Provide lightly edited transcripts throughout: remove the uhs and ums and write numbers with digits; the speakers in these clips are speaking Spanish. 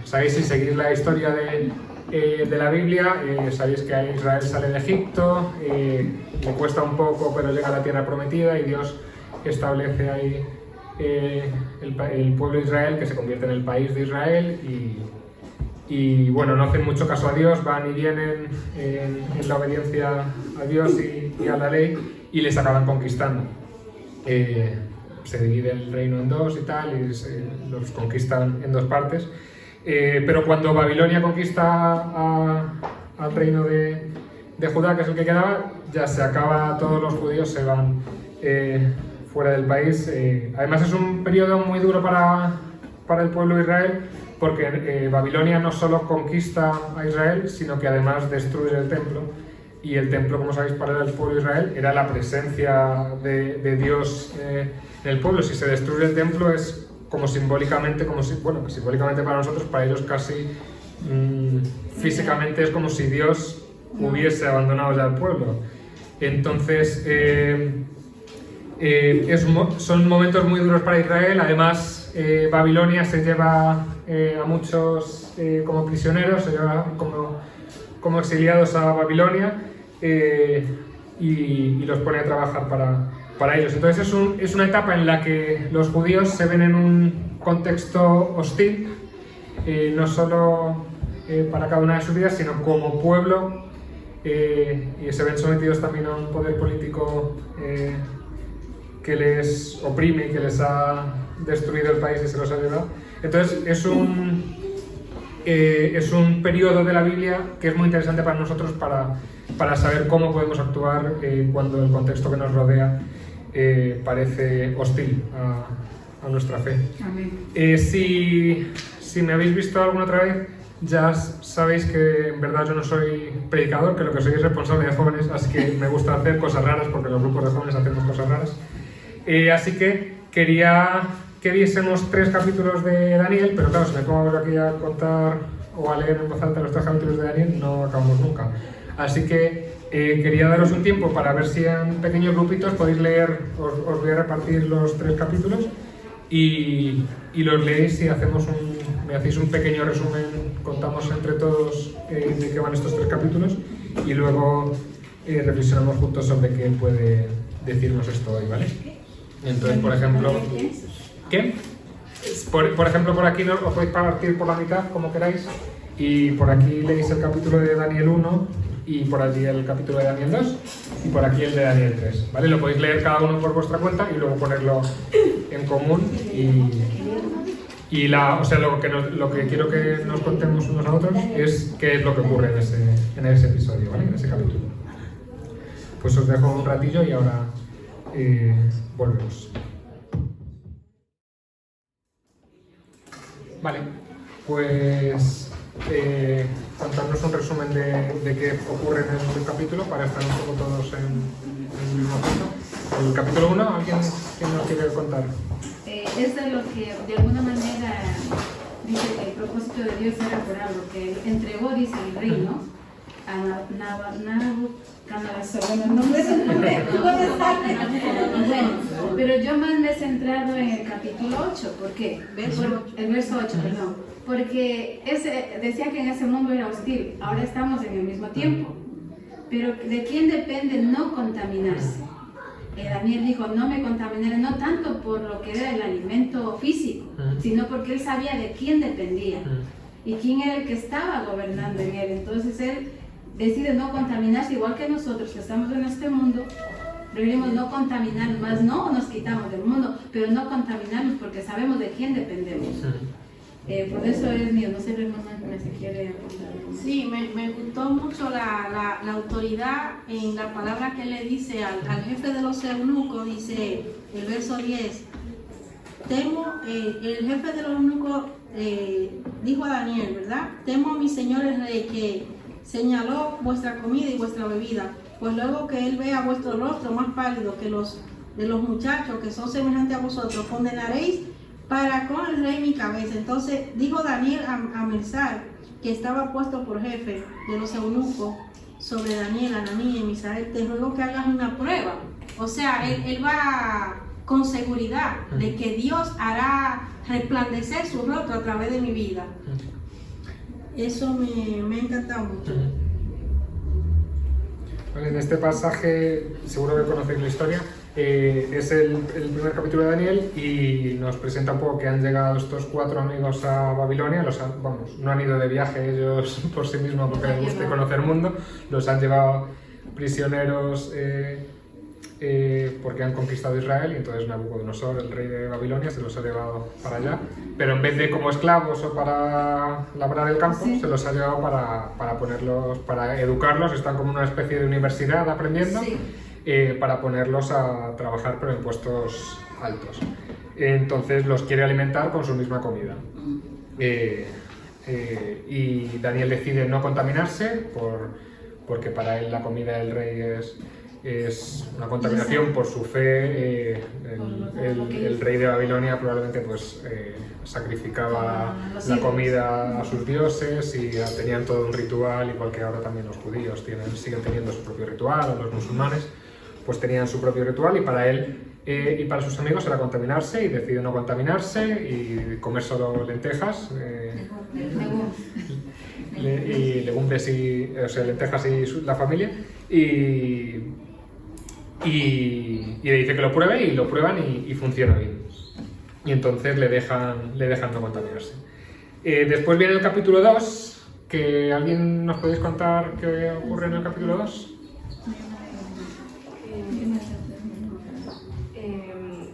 Sabéis, si seguís la historia de la Biblia, sabéis que Israel sale de Egipto, le cuesta un poco, pero llega a la tierra prometida y Dios establece ahí el pueblo de Israel, que se convierte en el país de Israel, y bueno, no hacen mucho caso a Dios, van y vienen en la obediencia a Dios y a la ley, y les acaban conquistando. Se divide el reino en dos y tal, y los conquistan en dos partes. Pero cuando Babilonia conquista al reino de Judá, que es el que quedaba, ya se acaba, todos los judíos se van fuera del país. Además es un periodo muy duro para el pueblo de Israel, porque Babilonia no solo conquista a Israel, sino que además destruye el templo. Y el templo, como sabéis, para el pueblo de Israel era la presencia de Dios en el pueblo. Si se destruye el templo es como simbólicamente, bueno, simbólicamente para nosotros, para ellos casi físicamente es como si Dios hubiese abandonado ya el pueblo. Entonces, son momentos muy duros para Israel. Además, Babilonia se lleva a muchos como prisioneros, se lleva como exiliados a Babilonia, y los pone a trabajar para ellos. Entonces es una etapa en la que los judíos se ven en un contexto hostil, no solo para cada una de sus vidas, sino como pueblo, y se ven sometidos también a un poder político que les oprime y que les ha destruido el país y se los ha llevado. Entonces es un periodo de la Biblia que es muy interesante para nosotros para saber cómo podemos actuar cuando el contexto que nos rodea parece hostil a nuestra fe. Amén. Si me habéis visto alguna otra vez, ya sabéis que en verdad yo no soy predicador, que lo que soy es responsable de jóvenes, así que me gusta hacer cosas raras porque los grupos de jóvenes hacemos cosas raras. Así que quería que viésemos 3 capítulos de Daniel, pero claro, si me pongo aquí a contar o a leer en voz alta los 3 capítulos de Daniel, no acabamos nunca. Así que quería daros un tiempo para ver si en pequeños grupitos podéis leer, os voy a repartir los 3 capítulos y los leéis y me hacéis un pequeño resumen, contamos entre todos de qué van estos 3 capítulos y luego reflexionamos juntos sobre qué puede decirnos esto hoy, ¿vale? Entonces, por ejemplo... ¿Qué? Por ejemplo, por aquí os podéis partir por la mitad, como queráis, y por aquí leéis el capítulo de Daniel 1, y por allí el capítulo de Daniel 2, y por aquí el de Daniel 3, ¿vale? Lo podéis leer cada uno por vuestra cuenta y luego ponerlo en común, lo que quiero que nos contemos unos a otros es qué es lo que ocurre en ese episodio, ¿vale? En ese capítulo. Pues os dejo un ratillo y ahora volvemos. Vale, pues contarnos un resumen de qué ocurre en el capítulo para estar un poco todos en el mismo punto. El capítulo 1, ¿alguien nos quiere contar? Esto es lo que de alguna manera dice que el propósito de Dios era por algo, que entregó, dice el reino, a Nabucodonosor. Bueno, pero yo más me he centrado en el capítulo 8, ¿por qué? El verso 8, perdón. Porque decía que en ese mundo era hostil, ahora estamos en el mismo tiempo. Pero ¿de quién depende no contaminarse? Daniel dijo, no me contaminaré, no tanto por lo que era el alimento físico, sino porque él sabía de quién dependía y quién era el que estaba gobernando en él. Entonces él decide no contaminarse, igual que nosotros que estamos en este mundo, preferimos no contaminarnos, más no nos quitamos del mundo, pero no contaminarnos porque sabemos de quién dependemos. Por eso es mío, no sé si hermano se quiere apuntar. Sí, me gustó mucho la autoridad en la palabra que le dice al jefe de los eunucos, dice el verso 10, el jefe de los eunucos dijo a Daniel, ¿verdad? Temo a mi señor el rey que señaló vuestra comida y vuestra bebida, pues luego que él vea vuestro rostro más pálido que los de los muchachos que son semejantes a vosotros, condenaréis para con el rey mi cabeza. Entonces dijo Daniel a Mesar, que estaba puesto por jefe de los eunucos sobre Daniel, Ananías y Misael, te ruego que hagas una prueba. O sea, él va con seguridad de que Dios hará resplandecer su rostro a través de mi vida. Eso me ha encantado mucho. Vale, en este pasaje, seguro que conocéis la historia, es el primer capítulo de Daniel y nos presenta un poco que han llegado estos 4 amigos a Babilonia, no han ido de viaje ellos por sí mismos porque les gusta conocer el mundo, los han llevado prisioneros porque han conquistado Israel y entonces Nabucodonosor, el rey de Babilonia, se los ha llevado para allá, pero en vez de como esclavos o para labrar el campo, se los ha llevado para educarlos, están como una especie de universidad aprendiendo, para ponerlos a trabajar pero en puestos altos. Entonces los quiere alimentar con su misma comida. Y Daniel decide no contaminarse porque para él la comida del rey es una contaminación por su fe. El rey de Babilonia probablemente sacrificaba la comida a sus dioses y tenían todo un ritual, igual que ahora también los judíos siguen teniendo su propio ritual, o los musulmanes pues tenían su propio ritual, y para él y para sus amigos era contaminarse, y decidió no contaminarse y comer solo lentejas, y legumbres, lentejas y la familia, y le dice que lo pruebe, y lo prueban y funciona bien. Y entonces le dejan no contaminarse. Después viene el capítulo 2, que ¿alguien nos podéis contar qué ocurre en el capítulo 2?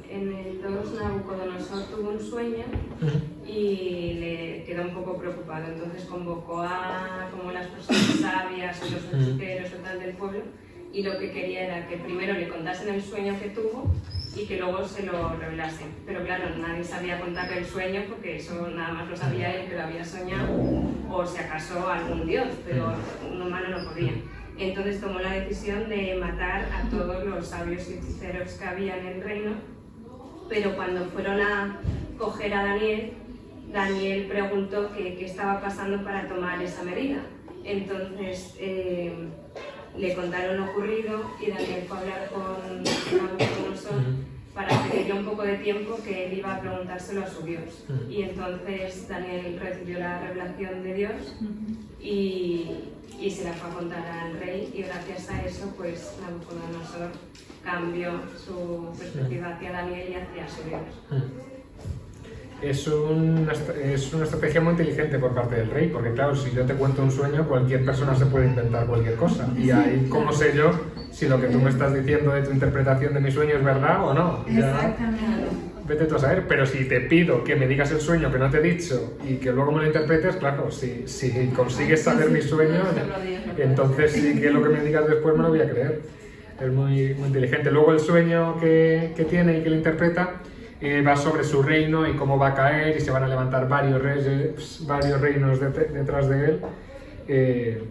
En el 2 Nabucodonosor tuvo un sueño y le quedó un poco preocupado, entonces convocó a como las personas sabias o los hechiceros o tal del pueblo, y lo que quería era que primero le contasen el sueño que tuvo y que luego se lo revelasen. Pero claro, nadie sabía contarle el sueño porque eso nada más lo sabía él, que lo había soñado, o si acaso algún dios, pero un humano no podía. Entonces tomó la decisión de matar a todos los sabios y hechiceros que había en el reino, pero cuando fueron a coger a Daniel preguntó qué estaba pasando para tomar esa medida. Entonces le contaron lo ocurrido y Daniel fue a hablar con Nabucodonosor para pedirle un poco de tiempo, que él iba a preguntárselo a su Dios. Y entonces Daniel recibió la revelación de Dios y se la fue a contar al rey, y gracias a eso pues Nabucodonosor cambió su perspectiva hacia Daniel y hacia su Dios. Es una estrategia muy inteligente por parte del rey, porque claro, si yo te cuento un sueño, cualquier persona se puede inventar cualquier cosa, y ahí ¿cómo sé yo si lo que tú me estás diciendo de tu interpretación de mi sueño es verdad o no? Exactamente. Vete tú a saber, pero si te pido que me digas el sueño que no te he dicho y que luego me lo interpretes, claro, si consigues saber mi sueño, entonces sí que lo que me digas después me lo voy a creer. Es muy, muy inteligente. Luego el sueño que tiene y que le interpreta va sobre su reino y cómo va a caer, y se van a levantar varios reinos detrás de él.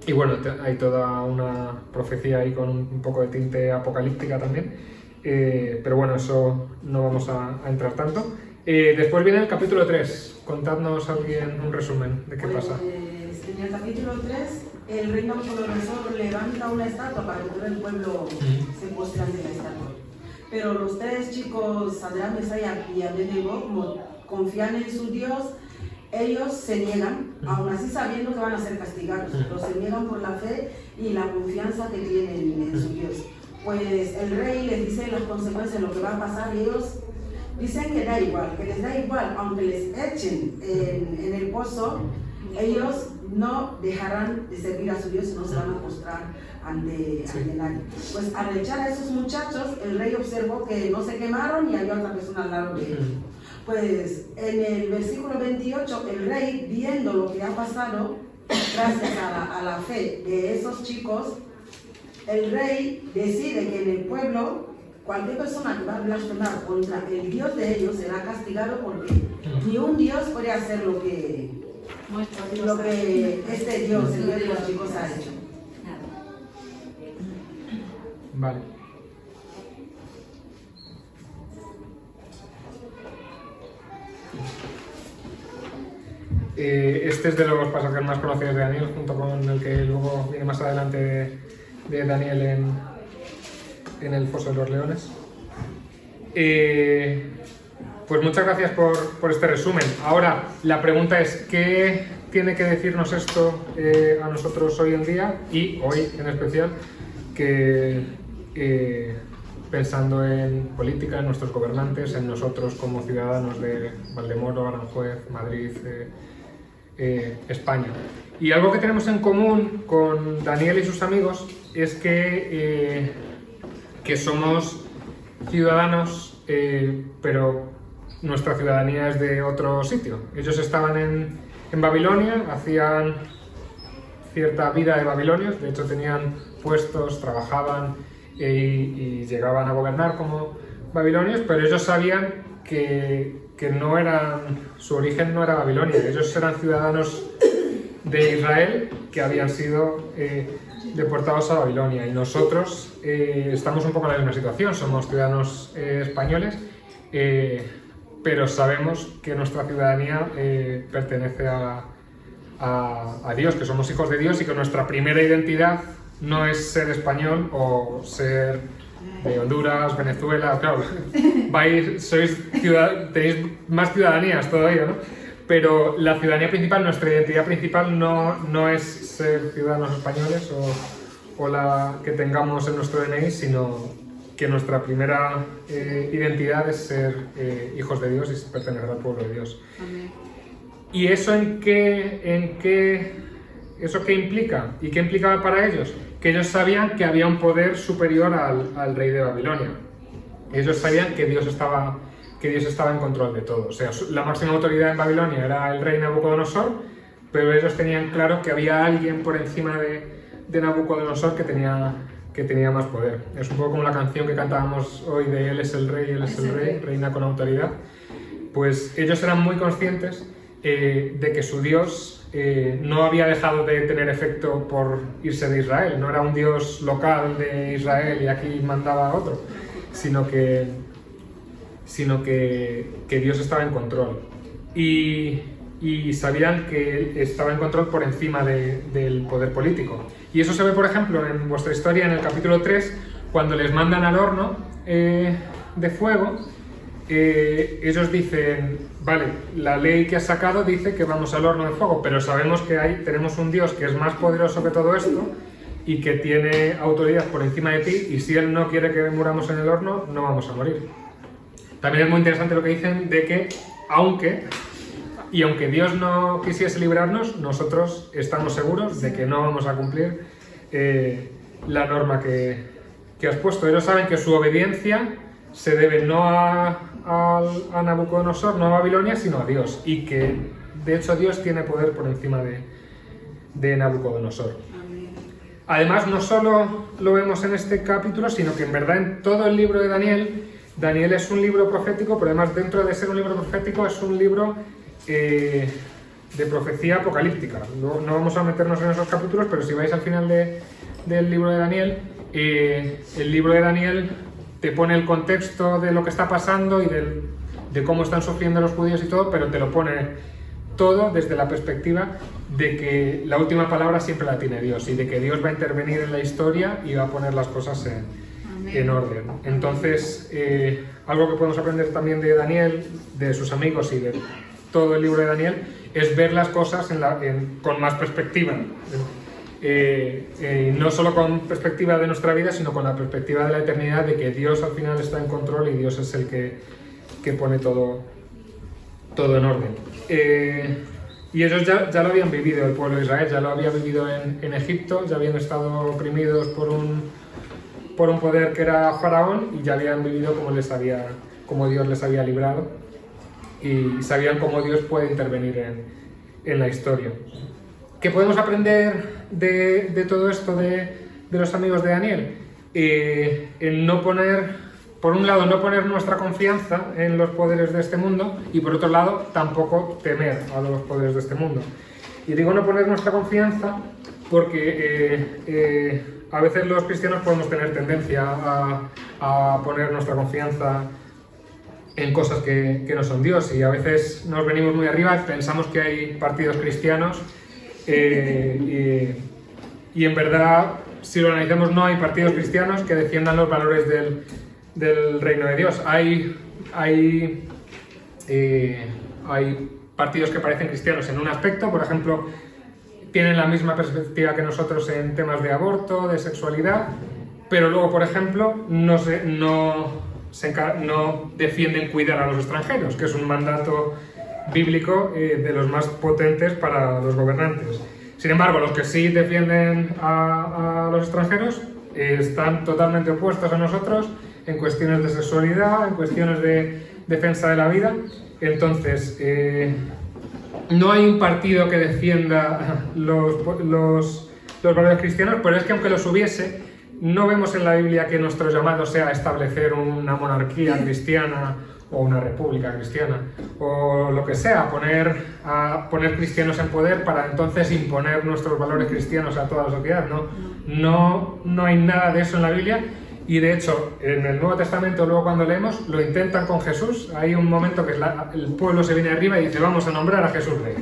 Y bueno, hay toda una profecía ahí con un poco de tinte apocalíptica también. Pero bueno, eso no vamos a entrar tanto. Después viene el capítulo 3. Contadnos alguien un resumen de qué pasa. En el capítulo 3, el rey Nabucodonosor levanta una estatua para que todo el pueblo se postre ante la estatua. Pero los 3 chicos, Sadrach, Mesach y Abednego, como confían en su Dios, ellos se niegan, aún así sabiendo que van a ser castigados, pero se niegan por la fe y la confianza que tienen en su Dios. Pues el rey les dice las consecuencias, lo que va a pasar, y ellos dicen que les da igual, aunque les echen en el pozo, ellos no dejarán de servir a su Dios y no se van a postrar ante nadie. Pues al echar a esos muchachos, el rey observó que no se quemaron y había otra persona al lado de ellos. Pues en el versículo 28, el rey, viendo lo que ha pasado, gracias a la fe de esos chicos, el rey decide que en el pueblo, cualquier persona que va a blasfemar contra el Dios de ellos será castigado, porque ni un Dios puede hacer lo que este Dios, el Dios de los chicos, ha hecho. Vale. Este es de los pasajes más conocidos de Daniel, junto con el que luego viene más adelante de Daniel en el foso de los leones. pues muchas gracias por este resumen. Ahora, la pregunta es, ¿qué tiene que decirnos esto a nosotros hoy en día? Y hoy en especial, que pensando en política, en nuestros gobernantes, en nosotros como ciudadanos de Valdemoro, Aranjuez, Madrid, España. Y algo que tenemos en común con Daniel y sus amigos es que somos ciudadanos, pero nuestra ciudadanía es de otro sitio. Ellos estaban en Babilonia, hacían cierta vida de babilonios, de hecho tenían puestos, trabajaban y llegaban a gobernar como babilonios, pero ellos sabían que no eran, su origen no era Babilonia, ellos eran ciudadanos de Israel que habían sido deportados a Babilonia, y nosotros estamos un poco en la misma situación, somos ciudadanos españoles, pero sabemos que nuestra ciudadanía pertenece a Dios, que somos hijos de Dios y que nuestra primera identidad no es ser español o ser de Honduras, Venezuela, claro, tenéis más ciudadanías todavía, ¿no? Pero la ciudadanía principal, nuestra identidad principal no es ser ciudadanos españoles o la que tengamos en nuestro DNI, sino que nuestra primera identidad es ser hijos de Dios y pertenecer al pueblo de Dios. Amén. ¿Y eso eso qué implica? ¿Y qué implicaba para ellos? Que ellos sabían que había un poder superior al rey de Babilonia. Ellos sabían que Dios estaba en control de todo. O sea, la máxima autoridad en Babilonia era el rey Nabucodonosor, pero ellos tenían claro que había alguien por encima de Nabucodonosor que tenía más poder. Es un poco como la canción que cantábamos hoy de Él es el rey, reina con autoridad. Pues ellos eran muy conscientes de que su Dios no había dejado de tener efecto por irse de Israel, no era un Dios local de Israel y aquí mandaba a otro, sino que Dios estaba en control. Y sabían que estaba en control por encima del poder político. Y eso se ve, por ejemplo, en vuestra historia, en el capítulo 3, cuando les mandan al horno de fuego. Ellos dicen, vale, la ley que has sacado dice que vamos al horno de fuego, pero sabemos que tenemos un Dios que es más poderoso que todo esto y que tiene autoridad por encima de ti, y si Él no quiere que muramos en el horno, no vamos a morir. También es muy interesante lo que dicen de que, aunque Dios no quisiese librarnos, nosotros estamos seguros de que no vamos a cumplir la norma que has puesto. Ellos saben que su obediencia se debe no a Nabucodonosor, no a Babilonia, sino a Dios, y que de hecho Dios tiene poder por encima de Nabucodonosor. Además, no solo lo vemos en este capítulo, sino que en verdad en todo el libro de Daniel es un libro profético, pero además dentro de ser un libro profético es un libro de profecía apocalíptica. No vamos a meternos en esos capítulos, pero si vais al final del libro de Daniel, el libro de Daniel te pone el contexto de lo que está pasando y de cómo están sufriendo los judíos y todo, pero te lo pone todo desde la perspectiva de que la última palabra siempre la tiene Dios y de que Dios va a intervenir en la historia y va a poner las cosas en orden. Entonces, algo que podemos aprender también de Daniel, de sus amigos y de todo el libro de Daniel, es ver las cosas con más perspectiva. No solo con perspectiva de nuestra vida, sino con la perspectiva de la eternidad, de que Dios al final está en control y Dios es el que pone todo en orden. Y ellos ya lo habían vivido, el pueblo de Israel, ya lo había vivido en Egipto, ya habían estado oprimidos por un poder que era Faraón, y ya habían vivido como Dios les había librado, y sabían cómo Dios puede intervenir en la historia. ¿Qué podemos aprender de todo esto de los amigos de Daniel? El no poner, por un lado, no poner nuestra confianza en los poderes de este mundo, y por otro lado, tampoco temer a los poderes de este mundo. Y digo no poner nuestra confianza porque a veces los cristianos podemos tener tendencia a poner nuestra confianza en cosas que no son Dios, y a veces nos venimos muy arriba, pensamos que hay partidos cristianos y en verdad, si lo analizamos, no hay partidos cristianos que defiendan los valores del reino de Dios. Hay hay partidos que parecen cristianos en un aspecto, por ejemplo, tienen la misma perspectiva que nosotros en temas de aborto, de sexualidad, pero luego, por ejemplo, no defienden cuidar a los extranjeros, que es un mandato bíblico de los más potentes para los gobernantes. Sin embargo, los que sí defienden a los extranjeros están totalmente opuestos a nosotros en cuestiones de sexualidad, en cuestiones de defensa de la vida. Entonces, no hay un partido que defienda los valores cristianos, pero es que aunque los hubiese, no vemos en la Biblia que nuestro llamado sea establecer una monarquía cristiana o una república cristiana, o lo que sea, poner cristianos en poder para entonces imponer nuestros valores cristianos a toda la sociedad. No hay nada de eso en la Biblia, y de hecho en el Nuevo Testamento, luego cuando leemos, lo intentan con Jesús. Hay un momento que el pueblo se viene arriba y dice: vamos a nombrar a Jesús rey,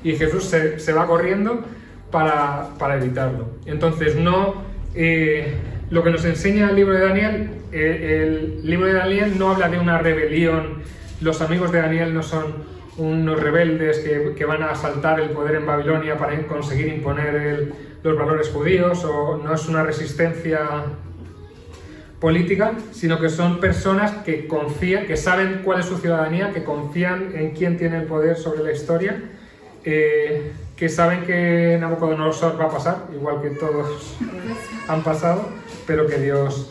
y Jesús se va corriendo para evitarlo. Entonces lo que nos enseña el libro de Daniel, el libro de Daniel no habla de una rebelión. Los amigos de Daniel no son unos rebeldes que van a asaltar el poder en Babilonia para conseguir imponer los valores judíos, o no es una resistencia política, sino que son personas que confían, que saben cuál es su ciudadanía, que confían en quién tiene el poder sobre la historia, que saben que Nabucodonosor va a pasar, igual que todos han pasado, pero que Dios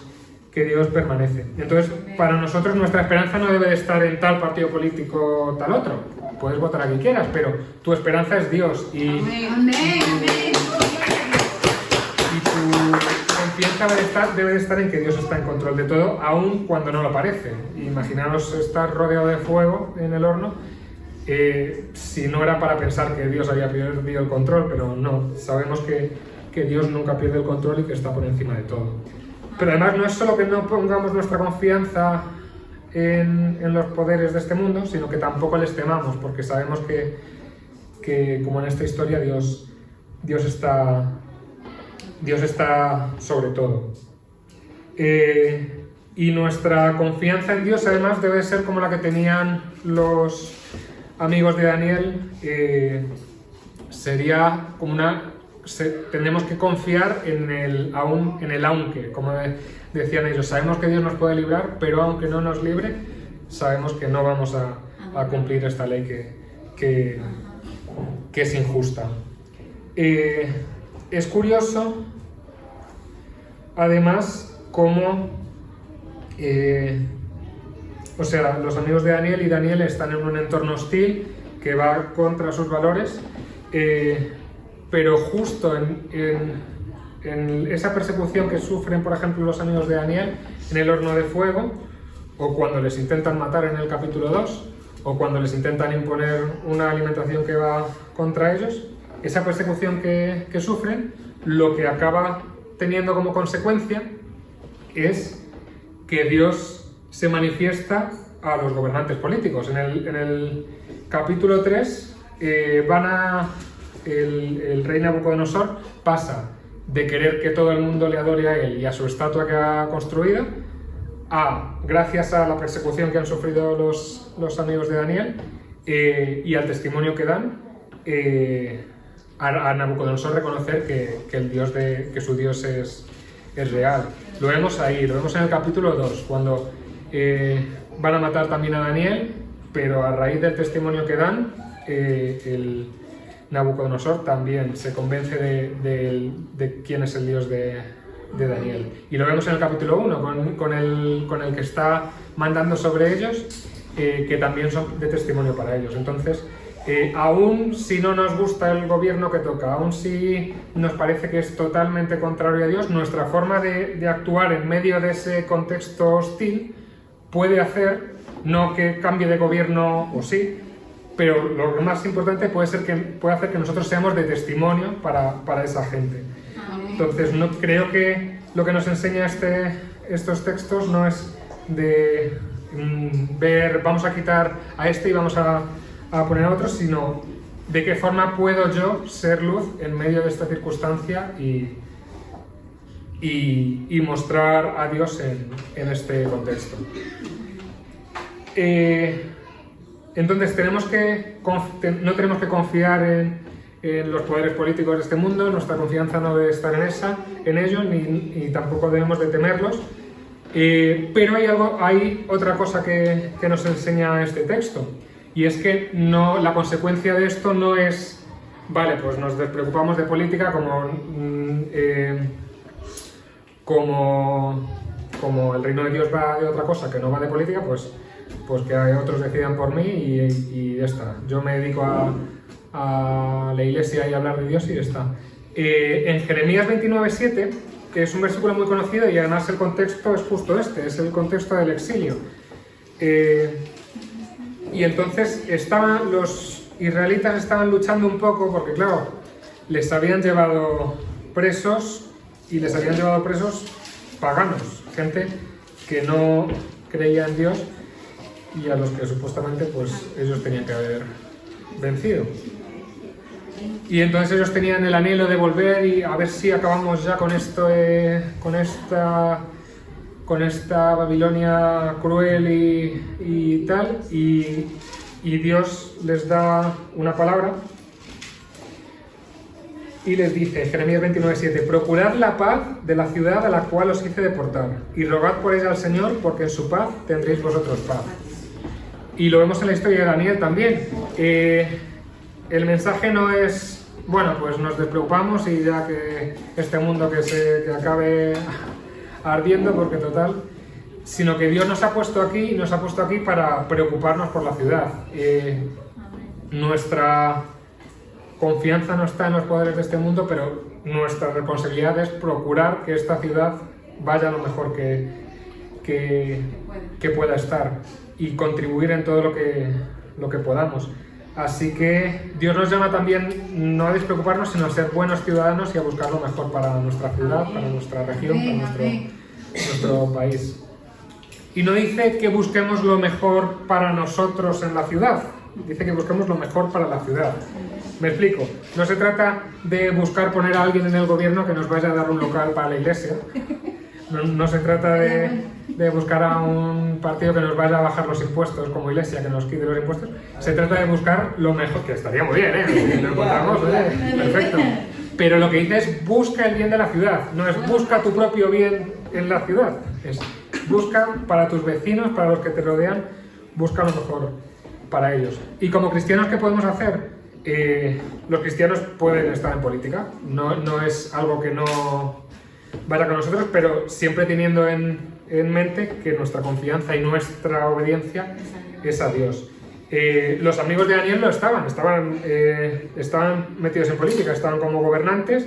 permanece. Entonces, para nosotros nuestra esperanza no debe de estar en tal partido político o tal otro. Puedes votar a quien quieras, pero tu esperanza es Dios, y tu confianza debe de estar en que Dios está en control de todo, aun cuando no lo parece. Imaginaros estar rodeado de fuego en el horno, si no era para pensar que Dios había perdido el control, pero no, sabemos que Dios nunca pierde el control y que está por encima de todo. Pero además no es solo que no pongamos nuestra confianza en los poderes de este mundo, sino que tampoco les temamos, porque sabemos que como en esta historia, Dios está sobre todo. Y nuestra confianza en Dios además debe ser como la que tenían los amigos de Daniel. Sería como tenemos que confiar en el aunque, como decían ellos. Sabemos que Dios nos puede librar, pero aunque no nos libre, sabemos que no vamos a cumplir esta ley que es injusta. Es curioso, además, cómo los amigos de Daniel y Daniel están en un entorno hostil que va contra sus valores, pero justo en esa persecución que sufren, por ejemplo, los amigos de Daniel en el horno de fuego, o cuando les intentan matar en el capítulo 2, o cuando les intentan imponer una alimentación que va contra ellos, esa persecución que sufren, lo que acaba teniendo como consecuencia es que Dios se manifiesta a los gobernantes políticos. En el capítulo 3 el rey Nabucodonosor pasa de querer que todo el mundo le adore a él y a su estatua que ha construido, gracias a la persecución que han sufrido los amigos de Daniel y al testimonio que dan, a Nabucodonosor reconocer que su Dios es real. Lo vemos ahí, lo vemos en el capítulo 2, cuando van a matar también a Daniel, pero a raíz del testimonio que dan, el Nabucodonosor también se convence de quién es el Dios de Daniel. Y lo vemos en el capítulo 1, con el que está mandando sobre ellos, que también son de testimonio para ellos. Entonces, aún si no nos gusta el gobierno que toca, aún si nos parece que es totalmente contrario a Dios, nuestra forma de actuar en medio de ese contexto hostil puede hacer, no que cambie de gobierno o sí, pero lo más importante puede hacer que nosotros seamos de testimonio para esa gente. Entonces, no creo que lo que nos enseña estos textos no es de ver, vamos a quitar a este y vamos a poner a otro, sino de qué forma puedo yo ser luz en medio de esta circunstancia y mostrar a Dios en este contexto. Entonces no tenemos que confiar en los poderes políticos de este mundo, nuestra confianza no debe estar en ellos, ni tampoco debemos de temerlos. Pero hay otra cosa que nos enseña este texto, y es que la consecuencia de esto no es, vale, pues nos despreocupamos de política como el reino de Dios va de otra cosa que no va de política, pues que otros decidan por mí y ya está. Yo me dedico a la iglesia y a hablar de Dios y ya está. En Jeremías 29:7, que es un versículo muy conocido y además el contexto es justo es el contexto del exilio. Y entonces los israelitas estaban luchando un poco porque, claro, les habían llevado presos y les habían llevado presos paganos, gente que no creía en Dios y a los que supuestamente pues ellos tenían que haber vencido. Y entonces ellos tenían el anhelo de volver y a ver si acabamos ya con esta Babilonia cruel y tal, y Dios les da una palabra y les dice, Jeremías 29:7, procurad la paz de la ciudad a la cual os hice deportar, y rogad por ella al Señor, porque en su paz tendréis vosotros paz. Y lo vemos en la historia de Daniel también. El mensaje no es, bueno, pues nos despreocupamos y ya que este mundo que acabe ardiendo, porque total, sino que Dios nos ha puesto aquí para preocuparnos por la ciudad. Nuestra confianza no está en los poderes de este mundo, pero nuestra responsabilidad es procurar que esta ciudad vaya lo mejor que pueda estar y contribuir en todo lo que podamos. Así que Dios nos llama también no a despreocuparnos, sino a ser buenos ciudadanos y a buscar lo mejor para nuestra ciudad, para nuestra región, para nuestro país. Y no dice que busquemos lo mejor para nosotros en la ciudad, dice que busquemos lo mejor para la ciudad. Me explico, no se trata de buscar poner a alguien en el gobierno que nos vaya a dar un local para la iglesia, no se trata de buscar a un partido que nos vaya a bajar los impuestos como iglesia, que nos quite los impuestos, se trata de buscar lo mejor, que estaría muy bien, si lo encontramos, perfecto. Pero lo que dice es busca el bien de la ciudad, no es busca tu propio bien en la ciudad, es busca para tus vecinos, para los que te rodean, busca lo mejor para ellos. Y como cristianos, ¿qué podemos hacer? Los cristianos pueden estar en política, no es algo que no vaya con nosotros, pero siempre teniendo en mente que nuestra confianza y nuestra obediencia es a Dios. Los amigos de Daniel estaban metidos en política, estaban como gobernantes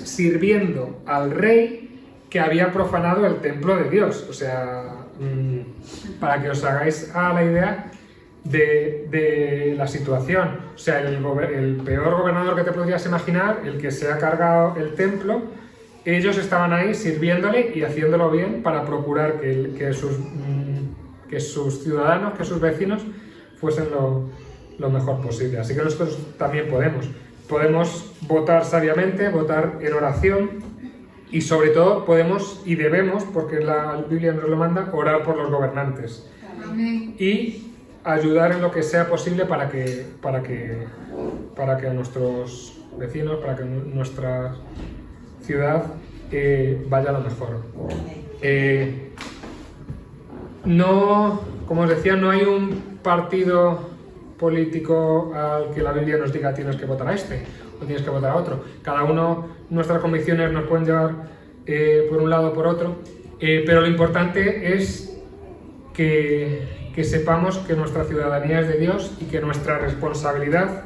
sirviendo al rey que había profanado el templo de Dios. O sea, para que os hagáis a la idea de la situación. O sea, el peor gobernador que te podrías imaginar, el que se ha cargado el templo, ellos estaban ahí sirviéndole y haciéndolo bien para procurar que sus ciudadanos, que sus vecinos fuesen lo mejor posible. Así que nosotros también podemos votar sabiamente, votar en oración y sobre todo podemos y debemos, porque la Biblia nos lo manda, orar por los gobernantes. Amén. Y ayudar en lo que sea posible para que a nuestros vecinos, para que nuestra ciudad vaya a lo mejor. Como os decía, no hay un partido político al que la Biblia nos diga tienes que votar a este o tienes que votar a otro. Cada uno, nuestras convicciones nos pueden llevar por un lado o por otro, pero lo importante es que sepamos que nuestra ciudadanía es de Dios y que nuestra responsabilidad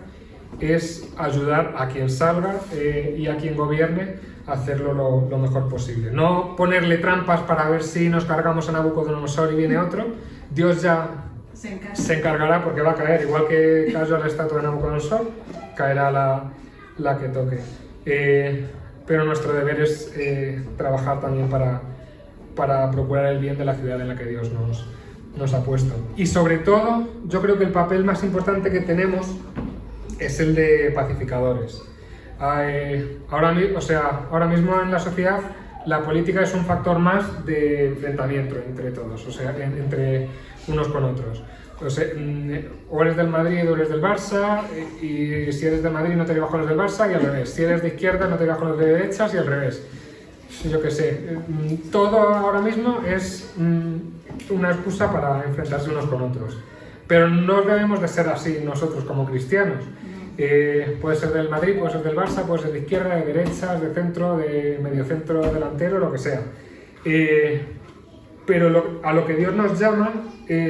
es ayudar a quien salga y a quien gobierne a hacerlo lo mejor posible. No ponerle trampas para ver si nos cargamos a Nabucodonosor y viene otro. Dios ya se encargará porque va a caer, igual que cayó la estatua de Nabucodonosor, caerá la que toque. Pero nuestro deber es trabajar también para procurar el bien de la ciudad en la que Dios nos ha puesto. Y sobre todo, yo creo que el papel más importante que tenemos es el de pacificadores. Ahora mismo en la sociedad la política es un factor más de enfrentamiento entre todos, o sea, entre unos con otros. o eres del Madrid o eres del Barça, y si eres del Madrid no te llevas con los del Barça y al revés. Si eres de izquierda no te llevas con los de derechas y al revés. Yo qué sé, todo ahora mismo es una excusa para enfrentarse unos con otros. Pero no debemos de ser así nosotros como cristianos. Puede ser del Madrid, puede ser del Barça, puede ser de izquierda, de derechas, de centro, de mediocentro, delantero, lo que sea. Pero a lo que Dios nos llama,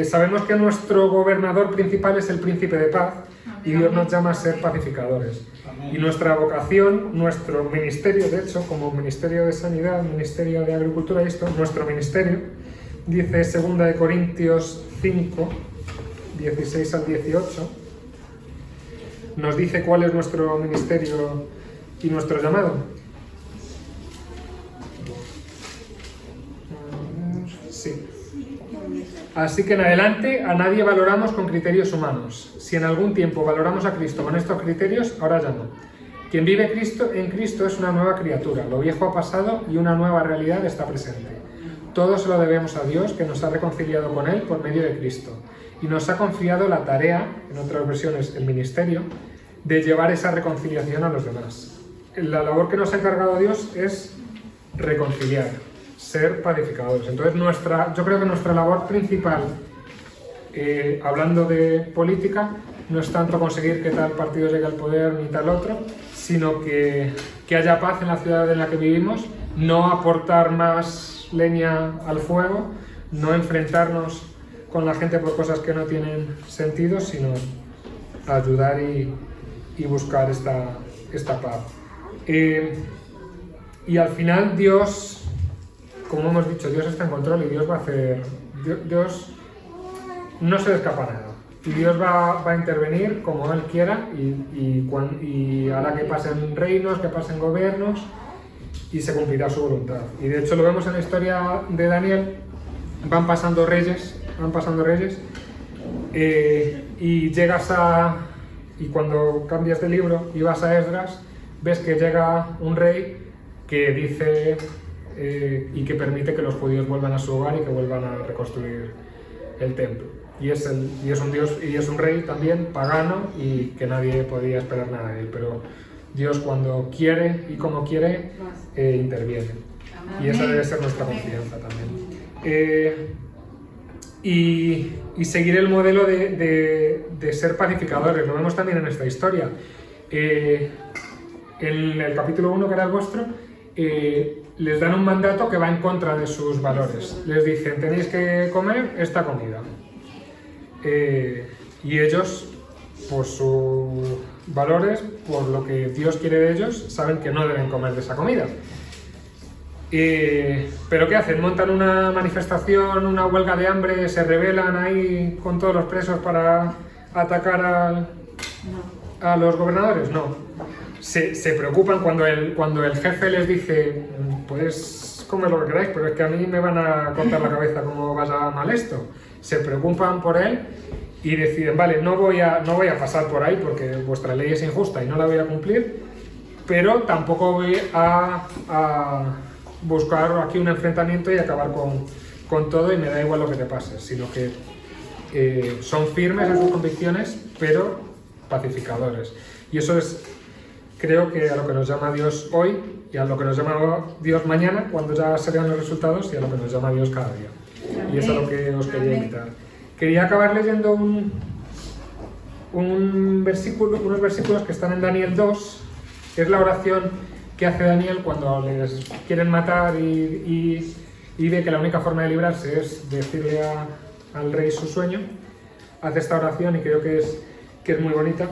sabemos que nuestro gobernador principal es el príncipe de paz y Dios nos llama a ser pacificadores. Y nuestra vocación, nuestro ministerio, de hecho, como Ministerio de Sanidad, Ministerio de Agricultura y esto, nuestro ministerio, dice 2 Corintios 5, 16 al 18, nos dice cuál es nuestro ministerio y nuestro llamado. Sí. Así que en adelante a nadie valoramos con criterios humanos. Si en algún tiempo valoramos a Cristo con estos criterios, ahora ya no. Quien vive en Cristo es una nueva criatura. Lo viejo ha pasado y una nueva realidad está presente. Todo se lo debemos a Dios, que nos ha reconciliado con Él por medio de Cristo. Y nos ha confiado la tarea, en otras versiones el ministerio, de llevar esa reconciliación a los demás. La labor que nos ha encargado Dios es reconciliar, ser pacificadores. Entonces yo creo que nuestra labor principal, hablando de política, no es tanto conseguir que tal partido llegue al poder ni tal otro, sino que haya paz en la ciudad en la que vivimos, no aportar más leña al fuego, no enfrentarnos con la gente por cosas que no tienen sentido, sino ayudar y buscar esta paz. Y al final Dios, como hemos dicho, Dios está en control y Dios va a hacer... Dios no se le escapa nada. Y Dios va a intervenir como Él quiera y hará que pasen reinos, que pasen gobiernos y se cumplirá su voluntad. Y de hecho lo vemos en la historia de Daniel, van pasando reyes y llegas y cuando cambias de libro y vas a Esdras, ves que llega un rey que dice y que permite que los judíos vuelvan a su hogar y que vuelvan a reconstruir el templo. Y es un dios y es un rey también pagano y que nadie podía esperar nada de él, pero Dios cuando quiere y como quiere interviene. Y esa debe ser nuestra confianza también. Y seguir el modelo de ser pacificadores, lo vemos también en esta historia. En el capítulo 1, que era el vuestro, les dan un mandato que va en contra de sus valores. Les dicen, tenéis que comer esta comida. Y ellos, por sus valores, por lo que Dios quiere de ellos, saben que no deben comer de esa comida. ¿Pero qué hacen? ¿Montan una manifestación, una huelga de hambre, se rebelan ahí con todos los presos para atacar a los gobernadores? No. Se preocupan cuando el jefe les dice, pues comed lo que queráis, pero es que a mí me van a cortar la cabeza cómo vaya mal esto. Se preocupan por él y deciden, vale, no voy a pasar por ahí porque vuestra ley es injusta y no la voy a cumplir, pero tampoco voy a buscar aquí un enfrentamiento y acabar con todo y me da igual lo que te pase, sino que son firmes en sus convicciones, pero pacificadores. Y eso es, creo que a lo que nos llama Dios hoy y a lo que nos llama Dios mañana, cuando ya se vean los resultados, y a lo que nos llama Dios cada día. Y eso es a lo que os quería invitar. Quería acabar leyendo unos versículos que están en Daniel 2, que es la oración que hace Daniel cuando les quieren matar y ve que la única forma de librarse es decirle al rey su sueño. Hace esta oración y creo que es muy bonita.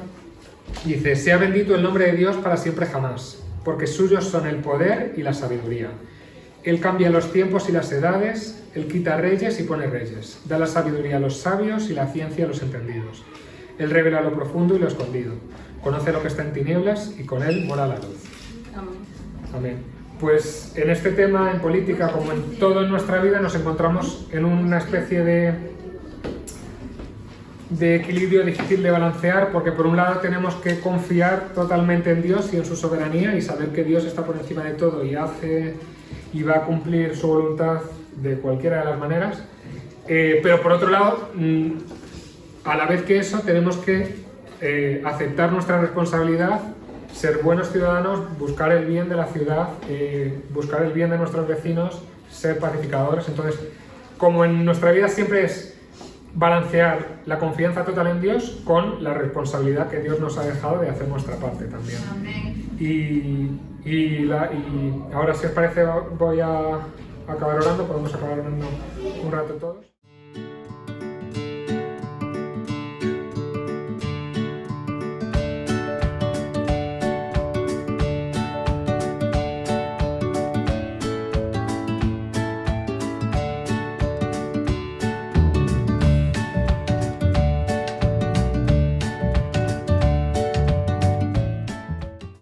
Dice, sea bendito el nombre de Dios para siempre jamás, porque suyos son el poder y la sabiduría. Él cambia los tiempos y las edades, Él quita reyes y pone reyes, da la sabiduría a los sabios y la ciencia a los entendidos. Él revela lo profundo y lo escondido, conoce lo que está en tinieblas y con Él mora la luz. Amén. Pues en este tema, en política, como en todo en nuestra vida, nos encontramos en una especie de equilibrio difícil de balancear, porque por un lado tenemos que confiar totalmente en Dios y en su soberanía y saber que Dios está por encima de todo y hace y va a cumplir su voluntad de cualquiera de las maneras, pero por otro lado a la vez que eso tenemos que aceptar nuestra responsabilidad, ser buenos ciudadanos, buscar el bien de la ciudad, buscar el bien de nuestros vecinos, ser pacificadores. Entonces, como en nuestra vida siempre es balancear la confianza total en Dios con la responsabilidad que Dios nos ha dejado de hacer nuestra parte también. Amén. Y ahora, si os parece, voy a acabar orando, podemos acabar orando un rato todos.